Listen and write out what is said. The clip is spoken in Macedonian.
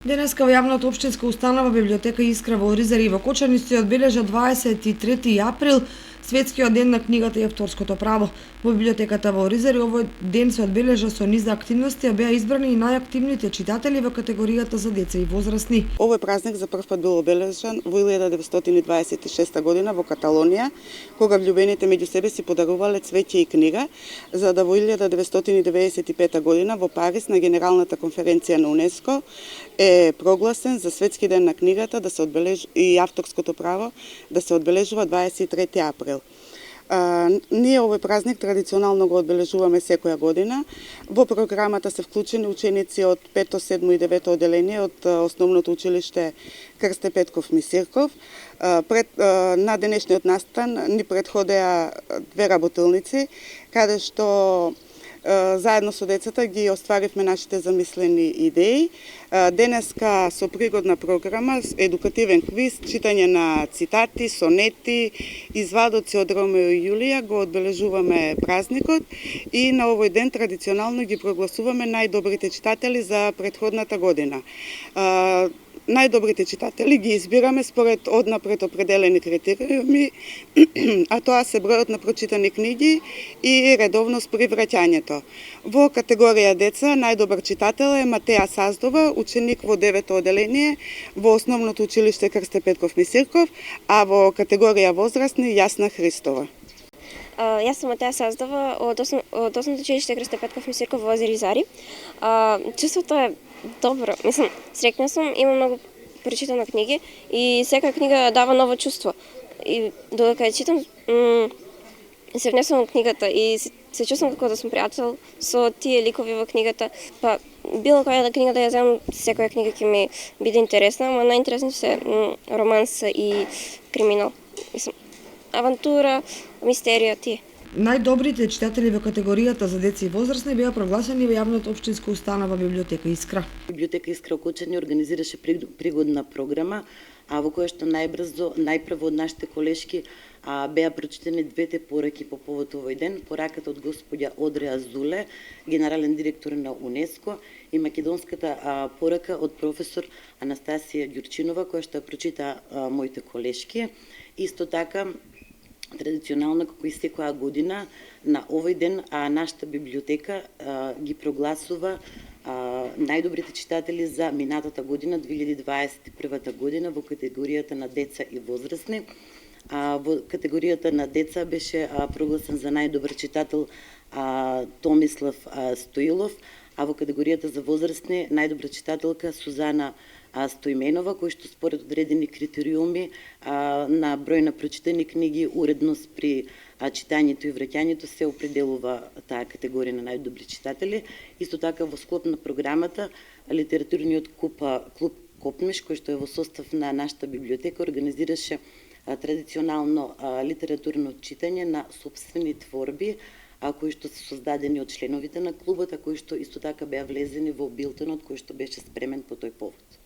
Денеска во јавната општинска установа библиотека Искра во Оризари и во Кочани се одбележа 23 април, Светскиот ден на книгата и авторското право. Во библиотеката во Оризари овој ден се одбележа со низ активности, а беа избрани и најактивните читатели во категоријата за деца и возрастни. Овој празник за прв пат бил обележан во 1926 година во Каталонија, кога влюбените меѓу себе си подарувале цвеќе и книга, за да во 1995 година во Париз на Генералната конференција на УНЕСКО е прогласен за Светски ден на книгата да се и авторското право да се одбележува 23 април. Ние овој празник традиционално го одбележуваме секоја година. Во програмата се вклучени ученици од 5, 7 и 9 одделение од Основното училиште Крсте Петков Мисирков. На денешниот настан ни предходеа две работилници, каде што заедно со децата ги остваривме нашите замислени идеи. Денеска со пригодна програма, едукативен квиз, читање на цитати, сонети, извадоци од Ромео и Јулија го одбележуваме празникот и на овој ден традиционално ги прогласуваме најдобрите читатели за претходната година. Најдобрите читатели ги избираме според однапред определени критериуми, а тоа се бројот на прочитани книги и редовност при враќањето. Во категорија деца најдобар читател е Матеја Саздова, ученик во 9 одделение во Основното училиште Крсте Петков Мисирков, а во категорија возрастни Јасна Христова. Јас сум Матеја Саздова од Основното училиште Крсте Петков Мисирков во Оризари. Чувството е добро, мислам, среќна сум, имам многу прочитано книги и секоја книга дава ново чувство. И додека ја читам, се внесувам книгата и се чувствам како да сум пријател со тие ликови во книгата. Па било која да книга да ја земам, секоја книга ќе ми биде интересна, ама најинтересни се романс и криминал. Мислам, авантура, мистерија, тие. Најдобрите читатели во категоријата за деца и возрастни беа прогласени во јавната општинска установа библиотека Искра. Библиотека Искра Кочани организираше пригодна програма, во која што најпрво од нашите колешки беа прочитани двете пораки по повод овој ден. Пораката од господја Одреа Зуле, генерален директор на УНЕСКО, и македонската порака од професор Анастасија Ѓурчинова, која што ја прочита моите колешки. Исто така, традиционално, како и секоја година, на овој ден нашата библиотека ги прогласува најдобрите читатели за минатата година, 2021 година, во категоријата на деца и возрастни. Во категоријата на деца беше прогласен за најдобар читател Томислав Стоилов, а во категоријата за возрастни најдобра читателка Сузана Стоименова, кој што според одредени критериуми на број на прочитани книги, уредност при читањето и враќањето се определува таа категорија на најдобри читатели. Исто така во склоп на програмата литературниот клуб Копнеш, кој што е во состав на нашата библиотека, организираше традиционално литературно читање на сопствени творби, кои што се создадени од членовите на клубот, а кои што исто така беа влезени во билтенот кој што беше спремен по тој повод.